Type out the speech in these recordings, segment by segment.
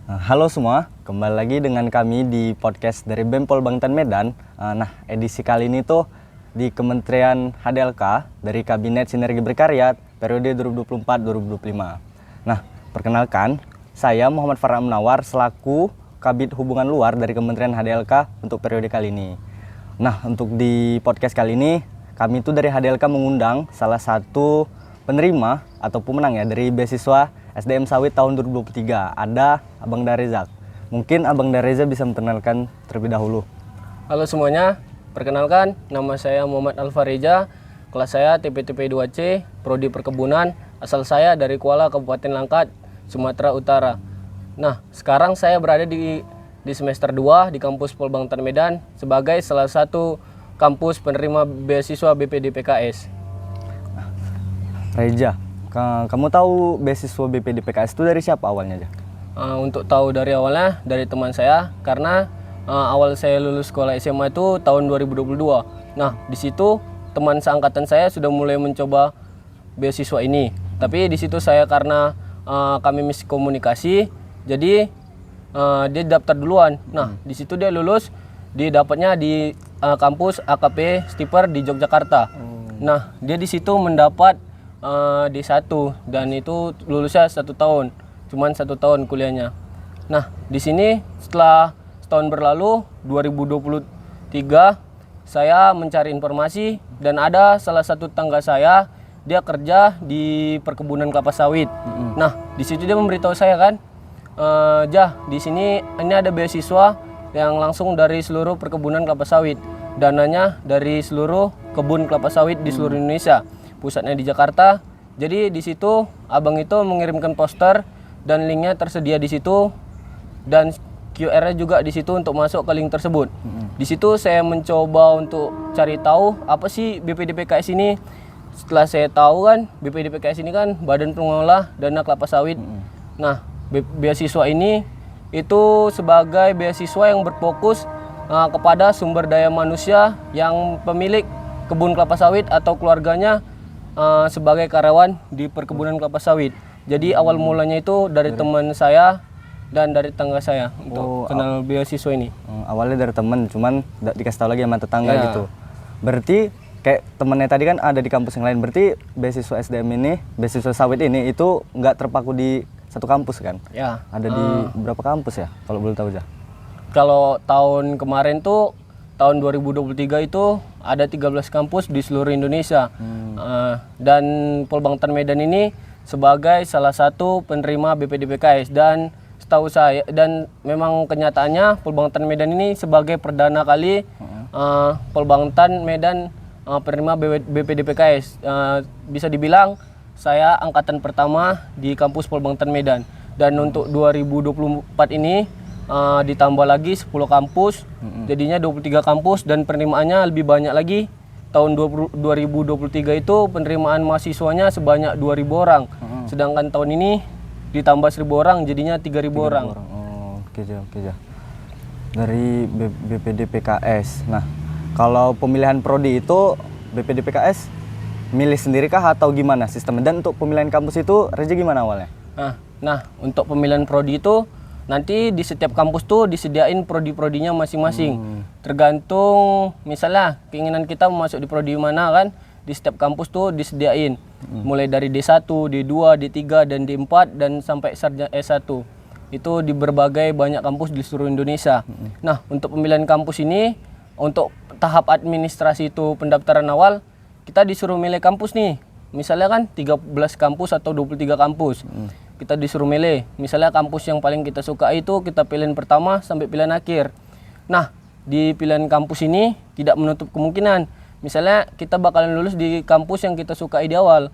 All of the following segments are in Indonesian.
Halo semua, kembali lagi dengan kami di podcast dari BEM Polbangtan Medan. Edisi kali ini tuh di Kementerian HDLK dari Kabinet Sinergi Berkarya periode 2024-2025. Perkenalkan, saya Muhammad Farah Munawar selaku Kabid Hubungan Luar dari Kementerian HDLK untuk periode kali ini. Untuk di podcast kali ini, kami tuh dari HDLK mengundang salah satu penerima atau pemenang ya dari beasiswa SDM Sawit tahun 2023, ada Abang Darezak. Mungkin Abang Darezak bisa memperkenalkan terlebih dahulu. Halo semuanya, perkenalkan nama saya Muhammad Alfareja, kelas saya TPTP 2C, Prodi Perkebunan, asal saya dari Kuala, Kabupaten Langkat, Sumatera Utara. Sekarang saya berada di semester 2 di kampus Polbangtan Medan sebagai salah satu kampus penerima beasiswa BPDPKS. Reja, kamu tahu beasiswa BPDPKS itu dari siapa awalnya aja? Untuk tahu dari awalnya dari teman saya, karena awal saya lulus sekolah SMA itu tahun 2022. Di situ teman seangkatan saya sudah mulai mencoba beasiswa ini. Tapi di situ saya karena kami miskomunikasi, jadi dia daftar duluan. Di situ dia lulus, didapatnya di kampus AKP Stiper di Yogyakarta. Dia di situ mendapat D1 dan itu lulusnya 1 tahun, cuman 1 tahun kuliahnya. Di sini setelah setahun berlalu 2023 saya mencari informasi dan ada salah satu tetangga saya, dia kerja di perkebunan kelapa sawit. Di situ dia memberitahu saya kan, di sini ini ada beasiswa yang langsung dari seluruh perkebunan kelapa sawit. Dananya dari seluruh kebun kelapa sawit di seluruh Indonesia. Pusatnya di Jakarta. Jadi di situ abang itu mengirimkan poster dan linknya tersedia di situ dan QR-nya juga di situ untuk masuk ke link tersebut. Di situ saya mencoba untuk cari tahu apa sih BPDPKS ini. Setelah saya tahu kan BPDPKS ini kan Badan Pengelola Dana Kelapa Sawit. Beasiswa ini itu sebagai beasiswa yang berfokus kepada sumber daya manusia yang pemilik kebun kelapa sawit atau keluarganya sebagai karyawan di perkebunan kelapa sawit. Jadi awal mulanya itu dari teman saya dan dari tetangga saya untuk kenal beasiswa ini. Awalnya dari teman, cuman dikasih tahu lagi sama tetangga gitu. Berarti kayak temennya tadi kan ada di kampus yang lain. Berarti beasiswa SDM ini, beasiswa sawit ini itu nggak terpaku di satu kampus kan? Ya. Ada di berapa kampus ya? Kalau boleh tahu aja. Kalau tahun kemarin tuh tahun 2023 itu ada 13 kampus di seluruh Indonesia. Dan Polbangtan Medan ini sebagai salah satu penerima BPDPKS dan setahu saya dan memang kenyataannya Polbangtan Medan ini sebagai perdana kali Polbangtan Medan penerima BPDPKS. Bisa dibilang saya angkatan pertama di kampus Polbangtan Medan. Dan untuk 2024 ini ditambah lagi 10 kampus, jadinya 23 kampus dan penerimaannya lebih banyak lagi. Tahun 2023 itu penerimaan mahasiswanya sebanyak 2.000 orang, sedangkan tahun ini ditambah 1.000 orang jadinya 3.000 orang. Oke. Dari BPDPKS. Kalau pemilihan prodi itu BPDPKS milih sendiri kah atau gimana sistemnya? Dan untuk pemilihan kampus itu Reja gimana awalnya? Untuk pemilihan prodi itu nanti di setiap kampus tuh disediain prodi-prodinya masing-masing. Tergantung misalnya keinginan kita mau masuk di prodi mana kan, di setiap kampus tuh disediain. Mulai dari D1, D2, D3 dan D4 dan sampai sarjana S1. Itu di berbagai banyak kampus di seluruh Indonesia. Untuk pemilihan kampus ini, untuk tahap administrasi itu pendaftaran awal, kita disuruh milih kampus nih. Misalnya kan 13 kampus atau 23 kampus. Kita disuruh milih, misalnya kampus yang paling kita suka itu kita pilihan pertama sampai pilihan akhir. Di pilihan kampus ini tidak menutup kemungkinan, misalnya kita bakalan lulus di kampus yang kita sukai di awal.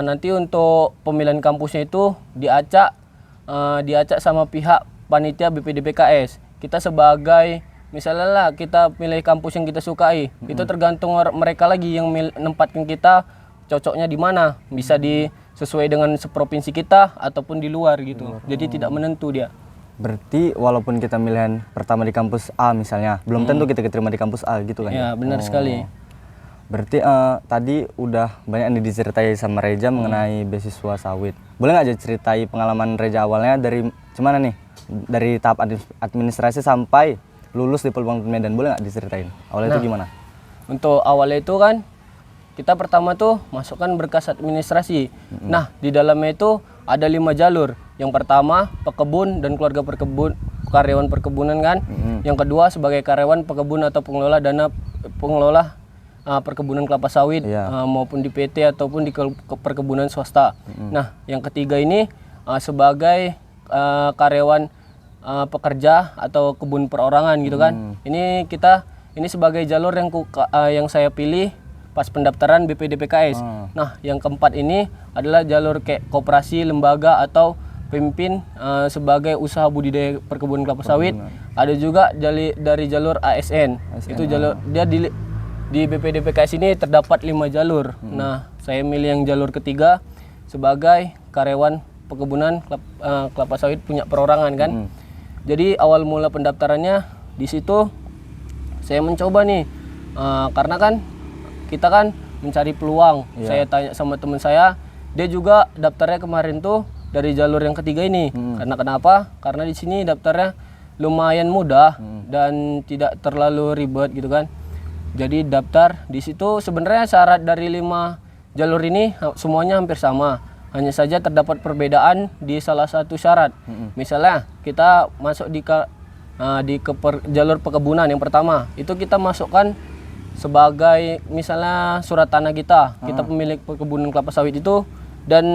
Nanti untuk pemilihan kampusnya itu diacak sama pihak panitia BPDPKS. Kita sebagai misalnya lah kita pilih kampus yang kita sukai, itu tergantung mereka lagi yang menempatkan kita cocoknya di mana, bisa sesuai dengan seprovinsi kita ataupun di luar gitu. Jadi tidak menentu dia. Berarti walaupun kita pilihan pertama di kampus A misalnya, belum tentu kita diterima di kampus A gitu kan? Ya, benar sekali. Berarti tadi udah banyak yang diceritai sama Reja mengenai beasiswa sawit. Boleh nggak aja ceritai pengalaman Reja awalnya dari gimana nih? dari tahap administrasi sampai lulus di Polbangtan Medan, boleh nggak diceritain awalnya itu gimana? Untuk awalnya itu kan kita pertama tuh masukkan berkas administrasi. Nah, di dalamnya itu ada 5 jalur. Yang pertama pekebun dan keluarga karyawan perkebunan kan. Yang kedua sebagai karyawan pekebun atau pengelola perkebunan kelapa sawit maupun di PT ataupun di perkebunan swasta. Nah, yang ketiga ini sebagai karyawan pekerja atau kebun perorangan gitu kan. Ini sebagai jalur yang saya pilih pas pendaftaran BPDPKS. Nah, yang keempat ini adalah jalur kayak koperasi, lembaga atau pemimpin sebagai usaha budidaya perkebunan kelapa sawit. Ada juga dari jalur ASN. Itu jalur dia di BPDPKS ini terdapat 5 jalur. Nah, saya milih yang jalur ketiga sebagai karyawan perkebunan kelapa sawit punya perorangan kan. Jadi awal mula pendaftarannya di situ saya mencoba nih karena kan kita kan mencari peluang. Saya tanya sama teman saya, dia juga daftarnya kemarin tuh dari jalur yang ketiga ini. Karena kenapa? Karena di sini daftarnya lumayan mudah dan tidak terlalu ribet gitu kan. Jadi daftar di situ sebenarnya syarat dari 5 jalur ini semuanya hampir sama. Hanya saja terdapat perbedaan di salah satu syarat. Misalnya kita masuk di jalur perkebunan yang pertama, itu kita masukkan sebagai misalnya surat tanah kita pemilik perkebunan kelapa sawit itu, dan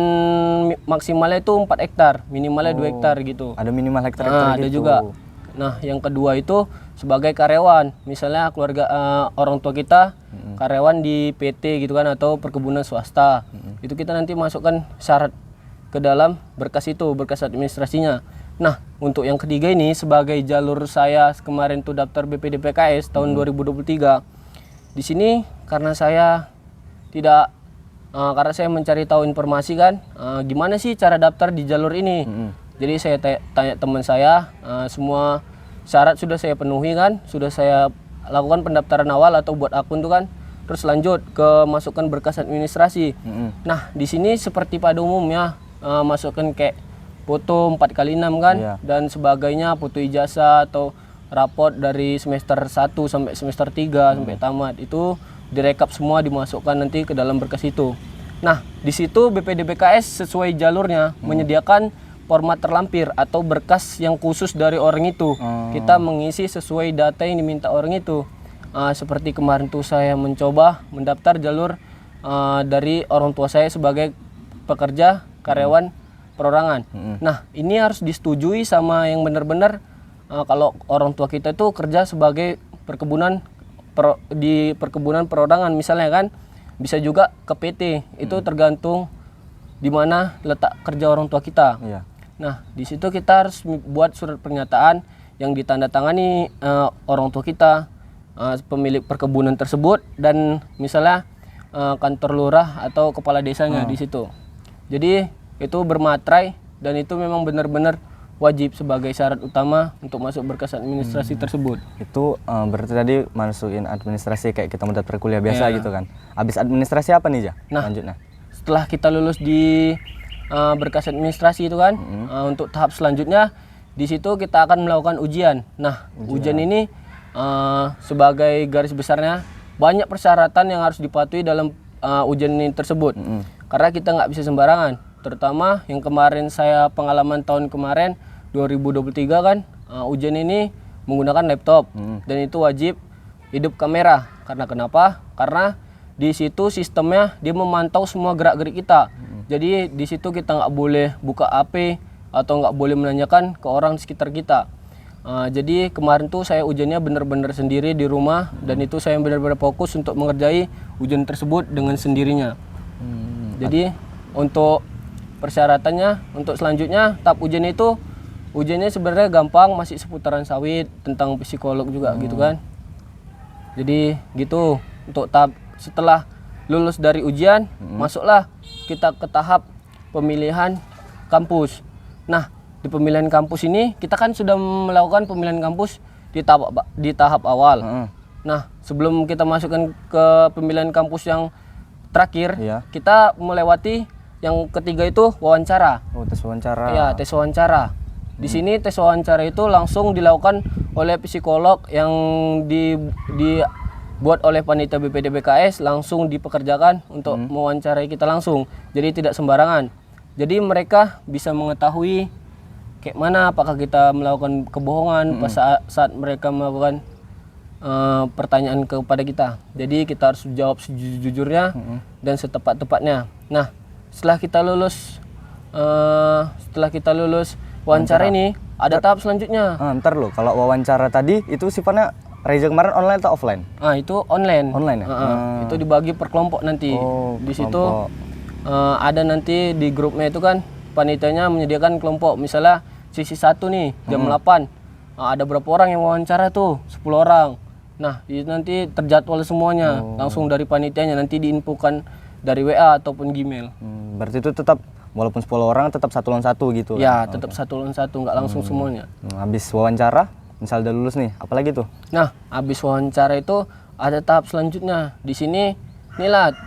maksimalnya itu 4 hektar, minimalnya 2 hektar gitu. Ada minimal hektar Ada gitu. juga. Nah, yang kedua itu sebagai karyawan, misalnya keluarga orang tua kita karyawan di PT gitu kan atau perkebunan swasta. Itu kita nanti masukkan syarat ke dalam berkas itu, berkas administrasinya. Nah, untuk yang ketiga ini sebagai jalur saya kemarin tuh daftar BPDPKS tahun 2023. Di sini karena saya mencari tahu informasi kan, gimana sih cara daftar di jalur ini. Jadi saya tanya teman saya, semua syarat sudah saya penuhi kan, sudah saya lakukan pendaftaran awal atau buat akun tuh kan, terus lanjut ke masukkan berkas administrasi. Nah, di sini seperti pada umumnya masukkan kayak foto 4x6 kan, dan sebagainya, foto ijazah atau raport dari semester 1 sampai semester 3 sampai tamat, itu direkap semua dimasukkan nanti ke dalam berkas itu. Nah, di situ BPDPKS sesuai jalurnya menyediakan format terlampir atau berkas yang khusus dari orang itu. Kita mengisi sesuai data yang diminta orang itu. Seperti kemarin tuh saya mencoba mendaftar jalur dari orang tua saya sebagai pekerja karyawan perorangan. Nah, ini harus disetujui sama yang benar-benar kalau orang tua kita itu kerja sebagai di perkebunan perorangan misalnya kan, bisa juga ke PT. Itu tergantung di mana letak kerja orang tua kita. Nah, di situ kita harus buat surat pernyataan yang ditandatangani orang tua kita, pemilik perkebunan tersebut, dan misalnya kantor lurah atau kepala desanya di situ. Jadi itu bermaterai dan itu memang benar-benar wajib sebagai syarat utama untuk masuk berkas administrasi tersebut. Itu berarti tadi masukin administrasi kayak kita mau daftar kuliah biasa gitu kan. Habis administrasi apa nih, Ja? Nah, lanjutnya. Setelah kita lulus di berkas administrasi itu kan, untuk tahap selanjutnya di situ kita akan melakukan ujian. Nah, ujian ini sebagai garis besarnya banyak persyaratan yang harus dipatuhi dalam ujian ini tersebut. Karena kita nggak bisa sembarangan. Terutama yang kemarin saya pengalaman tahun kemarin 2023 kan, ujian ini menggunakan laptop dan itu wajib hidup kamera. Karena kenapa? Karena di situ sistemnya dia memantau semua gerak-gerik kita. Jadi di situ kita nggak boleh buka HP atau nggak boleh menanyakan ke orang di sekitar kita. Jadi kemarin tuh saya ujiannya benar-benar sendiri di rumah, dan itu saya benar-benar fokus untuk mengerjai ujian tersebut dengan sendirinya. Jadi untuk persyaratannya untuk selanjutnya tahap ujian itu, ujiannya sebenarnya gampang, masih seputaran sawit, tentang psikolog juga gitu kan. Jadi gitu untuk tahap setelah lulus dari ujian, masuklah kita ke tahap pemilihan kampus. Nah, di pemilihan kampus ini kita kan sudah melakukan pemilihan kampus di tahap awal. Nah, sebelum kita masukkan ke pemilihan kampus yang terakhir, kita melewati yang ketiga itu wawancara. Tes wawancara. Iya, tes wawancara. Di sini tes wawancara itu langsung dilakukan oleh psikolog yang dibuat oleh panitia BPDBKS, langsung dipekerjakan untuk mewawancarai kita langsung. Jadi tidak sembarangan. Jadi mereka bisa mengetahui kayak mana, apakah kita melakukan kebohongan pas saat mereka melakukan pertanyaan kepada kita. Jadi kita harus jawab sejujurnya dan setepat-tepatnya. Nah, setelah kita lulus wawancara ini, ada tahap selanjutnya. Ntar lo, kalau wawancara tadi itu sifatnya Reza kemarin online atau offline? Itu online. Online ya? Itu dibagi per kelompok nanti. Di situ ada nanti di grupnya itu kan panitianya menyediakan kelompok. Misalnya sesi 1 nih jam 8. Ada berapa orang yang wawancara tuh? 10 orang. Nah, itu nanti terjadwal semuanya langsung dari panitianya, nanti diinfokan dari WA ataupun Gmail. Berarti itu tetap walaupun 10 orang tetap 1 lawan 1 gitu? Ya, tetap 1 lawan 1, nggak langsung semuanya. Habis wawancara, misal udah lulus nih, apalagi tuh? Nah, habis wawancara itu ada tahap selanjutnya. Di sini inilah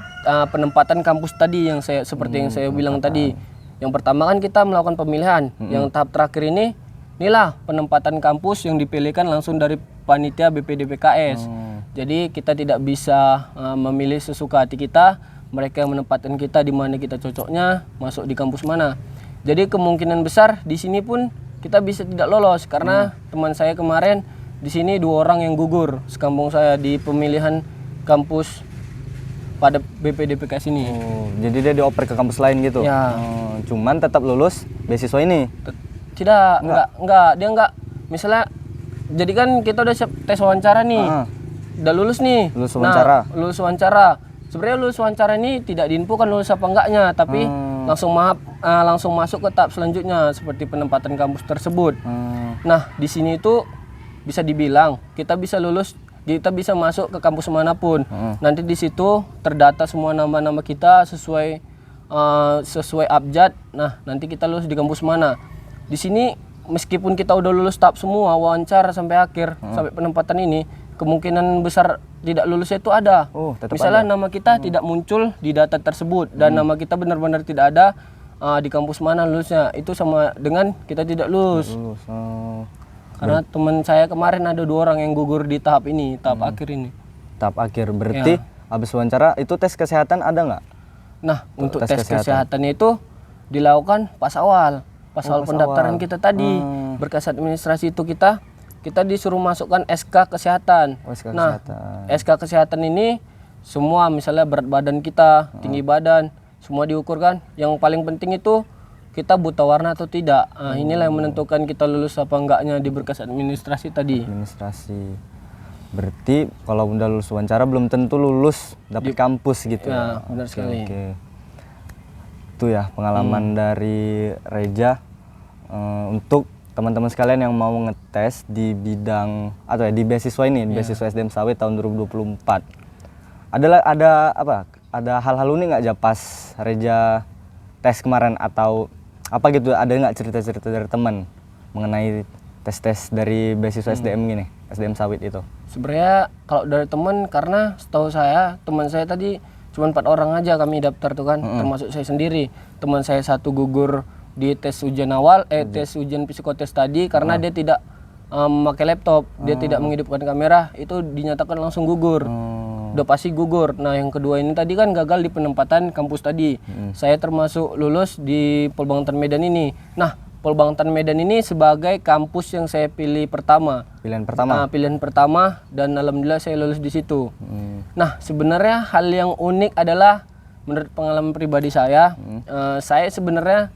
penempatan kampus tadi yang seperti yang saya bilang tadi. Yang pertama kan kita melakukan pemilihan. Yang tahap terakhir ini inilah penempatan kampus yang dipilihkan langsung dari panitia BPDBKS. Jadi kita tidak bisa memilih sesuka hati kita. Mereka yang menempatkan kita di mana kita cocoknya masuk di kampus mana. Jadi kemungkinan besar di sini pun kita bisa tidak lolos karena teman saya kemarin di sini 2 orang yang gugur sekampung saya di pemilihan kampus pada BPDBKS ini. Jadi dia dioper ke kampus lain gitu? Ya. Cuman tetap lulus beasiswa ini? Tidak, enggak. Dia enggak. Misalnya, jadi kan kita udah tes wawancara nih. Udah lulus nih. Lulus wawancara. Nah, lulus wawancara. Sebenarnya lulus wawancara ini tidak diinfokan lulus apa enggaknya, tapi langsung masuk ke tahap selanjutnya seperti penempatan kampus tersebut. Nah, di sini itu bisa dibilang kita bisa lulus, kita bisa masuk ke kampus manapun. Nanti di situ terdata semua nama-nama kita sesuai abjad. Nah, nanti kita lulus di kampus mana. Di sini meskipun kita udah lulus tahap semua wawancara sampai akhir, sampai penempatan ini, kemungkinan besar tidak lulusnya itu ada. Misalnya nama kita tidak muncul di data tersebut dan nama kita benar-benar tidak ada di kampus mana lulusnya, itu sama dengan kita tidak lulus. Karena teman saya kemarin ada 2 orang yang gugur di tahap ini, tahap akhir ini. Tahap akhir berarti habis wawancara itu tes kesehatan ada nggak? Nah, untuk tes kesehatannya itu dilakukan pas awal pendaftaran kita tadi. Berkas administrasi itu kita disuruh masukkan SK kesehatan. SK kesehatan ini semua misalnya berat badan kita, tinggi badan, semua diukur kan. Yang paling penting itu kita buta warna atau tidak. Inilah yang menentukan kita lulus apa enggaknya di berkas administrasi tadi. Berarti kalau udah lulus wawancara belum tentu lulus dapat kampus gitu. Ya, benar sekali. Itu ya pengalaman dari Reza untuk teman-teman sekalian yang mau ngetes di bidang atau di beasiswa ini, di beasiswa SDM Sawit tahun 2024. Ada hal-hal unik nggak aja pas Reza tes kemarin atau apa gitu? Ada nggak cerita-cerita dari teman mengenai tes-tes dari beasiswa SDM gini, SDM Sawit itu? Sebenarnya kalau dari teman, karena setahu saya teman saya tadi cuma 4 orang aja kami daftar tuh kan, termasuk saya sendiri. Teman saya 1 gugur di tes ujian awal, tes ujian psikotes tadi karena dia tidak memakai laptop, dia tidak menghidupkan kamera, itu dinyatakan langsung gugur. Udah pasti gugur. Nah, yang kedua ini tadi kan gagal di penempatan kampus tadi. Saya termasuk lulus di Polbangtan Medan ini. Nah, Polbangtan Medan ini sebagai kampus yang saya pilih pertama. Pilihan pertama dan alhamdulillah saya lulus di situ. Nah, sebenarnya hal yang unik adalah menurut pengalaman pribadi saya sebenarnya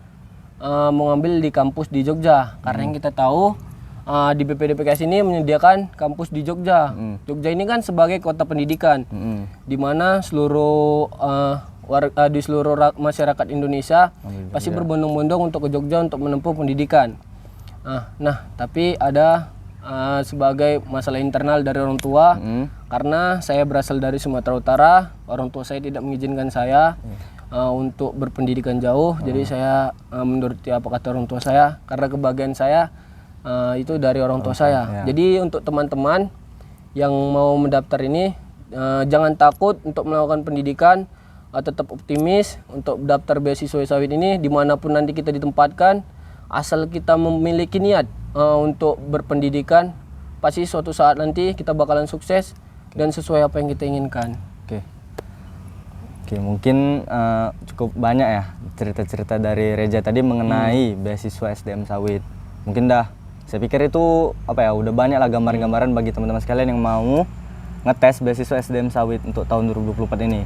mau ngambil di kampus di Jogja karena yang kita tahu di BPDBKS ini menyediakan kampus di Jogja. Jogja ini kan sebagai kota pendidikan, di mana seluruh masyarakat Indonesia pasti berbondong-bondong untuk ke Jogja untuk menempuh pendidikan. Nah, tapi ada sebagai masalah internal dari orang tua, karena saya berasal dari Sumatera Utara, orang tua saya tidak mengizinkan saya untuk berpendidikan jauh, jadi saya menuruti apa kata orang tua saya, karena kebahagiaan saya itu dari orang tua saya. Jadi untuk teman-teman yang mau mendaftar ini, jangan takut untuk melakukan pendidikan, tetap optimis untuk daftar beasiswa sawit ini, dimanapun nanti kita ditempatkan, asal kita memiliki niat untuk berpendidikan, pasti suatu saat nanti kita bakalan sukses dan sesuai apa yang kita inginkan. Oke, mungkin cukup banyak ya cerita-cerita dari Reja tadi mengenai beasiswa SDM Sawit. Mungkin saya pikir itu udah banyak lah gambaran-gambaran bagi teman-teman sekalian yang mau ngetes beasiswa SDM Sawit untuk tahun 2024 ini.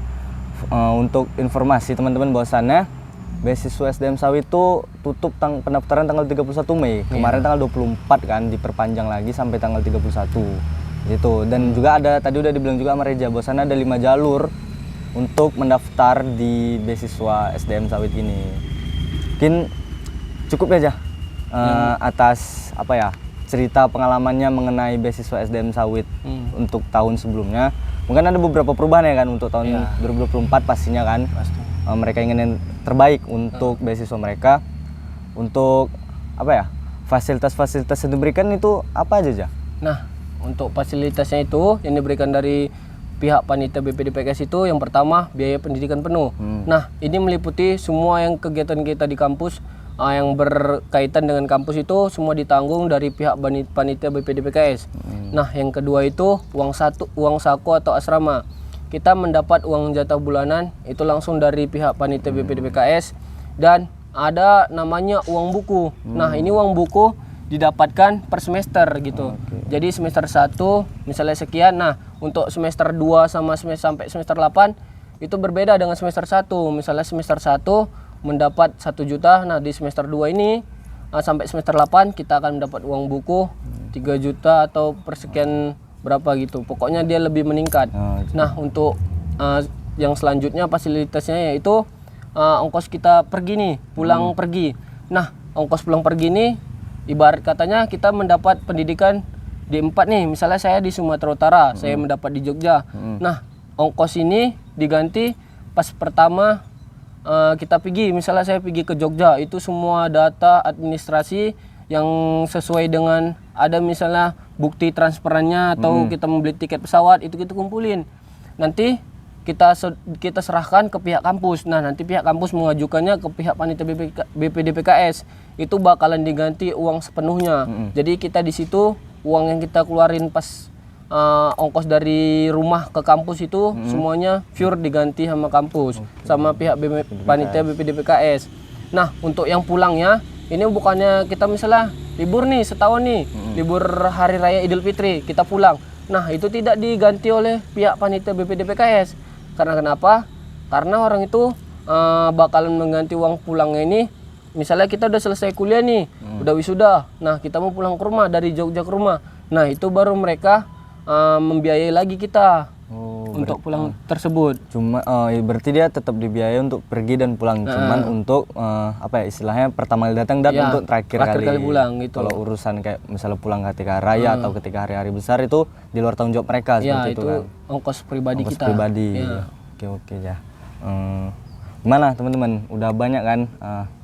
Untuk informasi teman-teman bahwasannya beasiswa SDM Sawit itu tutup pendaftaran tanggal 31 Mei. Kemarin tanggal 24 kan, diperpanjang lagi sampai tanggal 31 gitu. Dan juga tadi udah dibilang juga sama Reja bahwasannya ada 5 jalur untuk mendaftar di beasiswa SDM Sawit ini. Mungkin cukup aja atas cerita pengalamannya mengenai beasiswa SDM Sawit untuk tahun sebelumnya. Mungkin ada beberapa perubahan ya kan untuk tahun 2024 pastinya kan. Pasti. Mereka ingin yang terbaik untuk beasiswa mereka. Untuk fasilitas-fasilitas yang diberikan itu apa aja? Nah, untuk fasilitasnya itu yang diberikan dari pihak panitia BPDPKS itu yang pertama biaya pendidikan penuh. Nah, ini meliputi semua yang kegiatan kita di kampus yang berkaitan dengan kampus itu semua ditanggung dari pihak panitia BPDPKS. Nah, yang kedua itu uang saku atau asrama. Kita mendapat uang jatah bulanan itu langsung dari pihak panitia BPDPKS dan ada namanya uang buku. Nah, ini uang buku didapatkan per semester gitu. Jadi semester 1 misalnya sekian. Nah, untuk semester 2 sampai semester 8 itu berbeda dengan semester 1. Misalnya semester 1 mendapat 1 juta. Nah, di semester 2 ini sampai semester 8 kita akan mendapat uang buku 3 juta atau persekian berapa gitu. Pokoknya dia lebih meningkat. Nah, untuk yang selanjutnya fasilitasnya yaitu ongkos kita pergi nih, pulang pergi. Nah, ongkos pulang pergi ini ibarat katanya kita mendapat pendidikan di 4 nih. Misalnya saya di Sumatera Utara, saya mendapat di Jogja. Nah, ongkos ini diganti pas pertama kita pergi. Misalnya saya pergi ke Jogja, itu semua data administrasi yang sesuai dengan ada misalnya bukti transferannya atau kita membeli tiket pesawat itu kita kumpulin. Nanti kita serahkan ke pihak kampus. Nah, nanti pihak kampus mengajukannya ke pihak panitia BPDPKS. Itu bakalan diganti uang sepenuhnya. Jadi kita di situ uang yang kita keluarin pas ongkos dari rumah ke kampus itu semuanya pure diganti sama kampus, sama pihak panitia BPDPKS. Nah, untuk yang pulangnya ini bukannya kita misalnya libur nih setahun nih, libur hari raya Idul Fitri kita pulang. Nah, itu tidak diganti oleh pihak panitia BPDPKS. Karena kenapa? Karena orang itu bakalan mengganti uang pulangnya ini. Misalnya kita udah selesai kuliah nih, udah wisuda. Nah, kita mau pulang ke rumah dari Jogja ke rumah. Nah, itu baru mereka membiayai lagi kita untuk pulang tersebut. Cuma berarti dia tetap dibiayai untuk pergi dan pulang. Cuman untuk istilahnya pertama kali datang dan untuk terakhir kali pulang gitu. Kalau urusan kayak misalnya pulang ketika raya atau ketika hari-hari besar itu di luar tanggung jawab mereka seperti itu kan. Ongkos pribadi ongkos kita. Pribadi. Oke ya. Gimana teman-teman? Udah banyak kan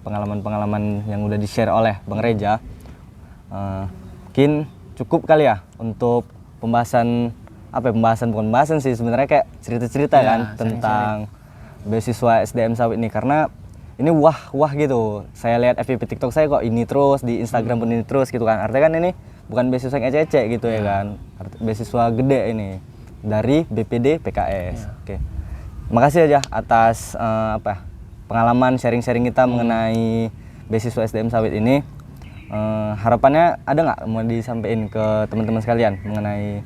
pengalaman-pengalaman yang udah di-share oleh Bang Reja. Mungkin cukup kali ya untuk pembahasan bukan pembahasan sih sebenarnya kayak cerita-cerita kan tentang beasiswa SDM Sawit ini, karena ini wah gitu. Saya lihat FYP TikTok saya kok ini terus, di Instagram pun ini terus gitu kan. Artinya kan ini bukan beasiswa yang ecek gitu ya kan. Beasiswa gede ini dari BPD PKS. Oke. Makasih aja atas pengalaman sharing-sharing kita mengenai beasiswa SDM Sawit ini. Harapannya ada nggak mau disampaikan ke teman-teman sekalian mengenai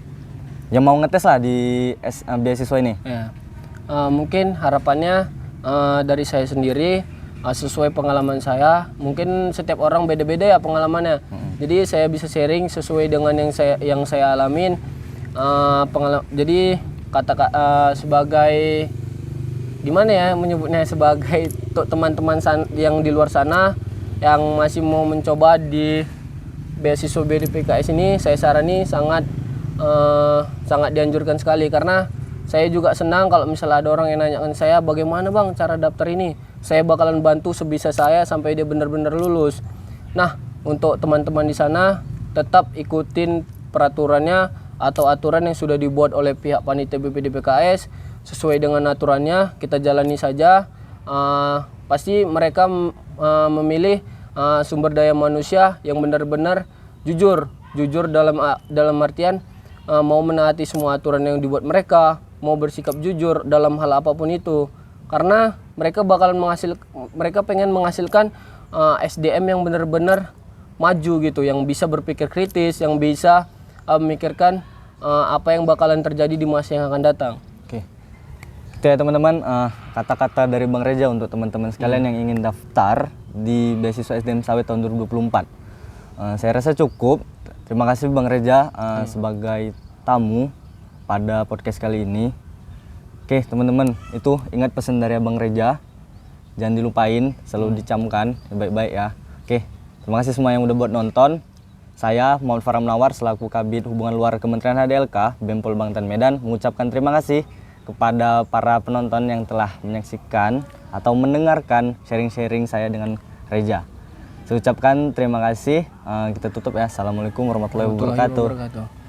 yang mau ngetes lah di beasiswa ini? Mungkin harapannya dari saya sendiri sesuai pengalaman saya. Mungkin setiap orang beda-beda ya pengalamannya. Jadi saya bisa sharing sesuai dengan yang saya alamin. Jadi sebagai gimana ya menyebutnya, sebagai teman-teman yang di luar sana yang masih mau mencoba di beasiswa BPDPKS ini, saya sarani sangat dianjurkan sekali, karena saya juga senang kalau misalnya ada orang yang nanyakan saya bagaimana bang cara daftar ini. Saya bakalan bantu sebisa saya sampai dia benar-benar lulus. Nah, untuk teman-teman di sana tetap ikutin peraturannya atau aturan yang sudah dibuat oleh pihak panitia BPDPKS. Sesuai dengan aturannya kita jalani saja. Pasti mereka memilih sumber daya manusia yang benar-benar jujur dalam artian mau menaati semua aturan yang dibuat mereka, mau bersikap jujur dalam hal apapun itu, karena mereka pengen menghasilkan SDM yang benar-benar maju gitu, yang bisa berpikir kritis, yang bisa memikirkan apa yang bakalan terjadi di masa yang akan datang. Oke. Itu ya teman-teman, kata-kata dari Bang Reza untuk teman-teman sekalian yang ingin daftar di beasiswa SDM Sawit tahun 2024. Saya rasa cukup. Terima kasih Bang Reza sebagai tamu pada podcast kali ini. Oke teman-teman, itu ingat pesan dari Bang Reza, jangan dilupain, selalu dicamkan baik-baik ya. Oke, terima kasih semua yang udah buat nonton. Saya Muhammad Farah Munawar selaku Kabid Hubungan Luar Kementerian HDLK Bempol Bangtan Medan mengucapkan terima kasih kepada para penonton yang telah menyaksikan atau mendengarkan sharing-sharing saya dengan Reza. Saya ucapkan terima kasih. Kita tutup ya. Assalamualaikum warahmatullahi wabarakatuh.